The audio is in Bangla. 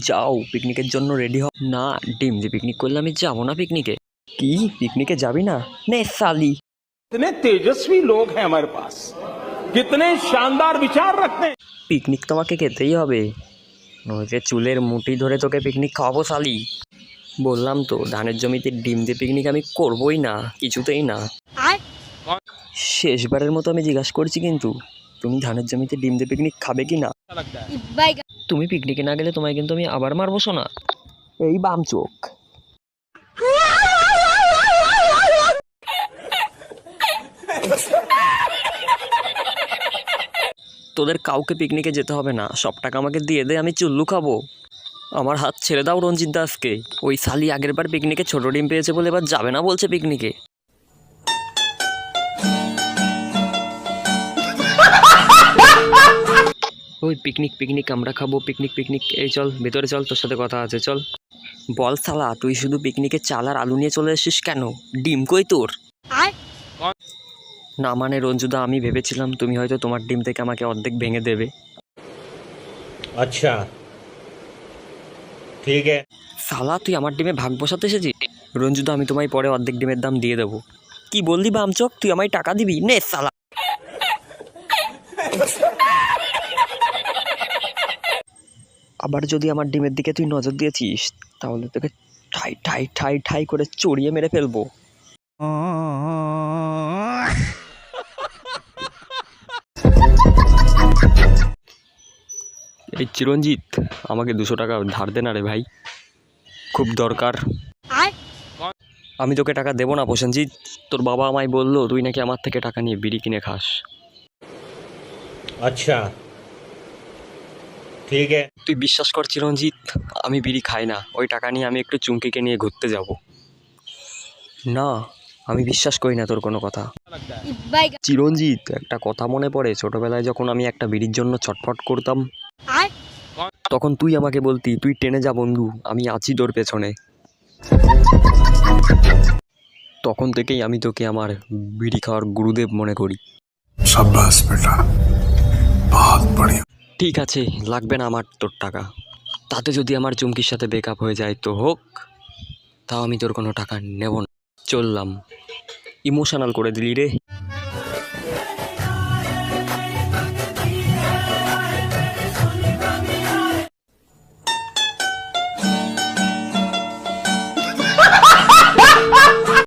যাও পিকনিকের জন্য রেডি হও। না ডিম দিয়ে পিকনিক করলে আমি যাবো না পিকনিকে। কি পিকনিকে যাবি না? নে সালি। कितने तेजस्वी लोग हैं हमारे पास, कितने शानदार विचार रखते हैं। পিকনিক তোমাকে খেতেই হবে, নইলে চুলের মুঠি ধরে তোকে পিকনিক খাওয়াবো সালি। বললাম তো ধানের জমিতে ডিম দিয়ে পিকনিক আমি করবই না, কিছুতেই না। শেষবারের মতো আমি জিজ্ঞাসা করছি কিন্তু, তুমি ধানের জমিতে ডিম দিয়ে পিকনিক খাবে কি না? তুমি পিকনিকে না গেলে তোমায় কিন্তু আমি আবার মারবো শোনা। এই বাম চোখ। তোদের কাউকে পিকনিকে যেতে হবে না, সব টাকা আমাকে দিয়ে দে, আমি চুল্লু খাবো। আমার হাত ছেড়ে দাও রঞ্জিত দাসকে। ওই শালি আগের বার পিকনিকে ছোট ডিম পেয়েছে বলে এবার যাবে না বলছে পিকনিকে। ওই পিকনিক পিকনিক আমরা খাবো, পিকনিক পিকনিক। এই চল ভেতরে চল, তোর সাথে কথা আছে চল। বল শালা, তুই শুধু পিকনিকে চাল আর আলু নিয়ে চলে এসেছিস কেন? ডিম কই তোর? না মানে রঞ্জুদা, আমি ভেবেছিলাম তুমি হয়তো তোমার ডিম থেকে আমাকে অর্ধেক ভেঙে দেবে। अच्छा ठीक है। শালা তুই আমার ডিমে ভাগ বসাতে এসেছিস? রঞ্জুদা, আমি তোমায় পরে অর্ধেক ডিমের দাম দিয়ে দেবো। কি বললি বামচোক, তুই আমায় টাকা দিবি? নে শালা। আবার যদি আমার ডিমের দিকে তুই নজর দিয়েছিস তাহলে তোকে ঠাই ঠাই ঠাই ঠাই করে চড়িয়ে মেরে ফেলবো। এই চিরঞ্জিত, আমাকে 200 টাকা ধার দে না রে ভাই, খুব দরকার। আমি তোকে টাকা দেবো না প্রসেনজিৎ। তোর বাবা আমায় বললো তুই নাকি আমার থেকে টাকা নিয়ে বিড়ি কিনে খাস। अच्छा ठीक है। তুই বিশ্বাস কর চিরঞ্জিত, আমি বিড়ি খাই না। ওই টাকা নিয়ে আমি একটু চুমকিকে নিয়ে ঘুরতে যাব। না, আমি বিশ্বাস করি না তোর কোনো কথা। চিরঞ্জিত, একটা কথা মনে পড়ে, ছোটবেলায় যখন আমি একটা বিড়ির জন্য ছটফট করতাম, তখন তুই আমাকে বলতি তুই টেনে যা বন্ধু, আমি আছি তোর পেছনে। তখন থেকেই আমি তোকে আমার বিড়ি খাওয়ার গুরুদেব মনে করি। शाबाश बेटा, बहुत बढ़िया। ঠিক আছে, লাগবে না আমার তোর টাকা। তাতে যদি আমার চুমকির সাথে ব্রেকআপ হয়ে যায় তো হোক, তাও আমি তোর কোনো টাকা নেব না। চললাম। ইমোশনাল করে দিলি রে।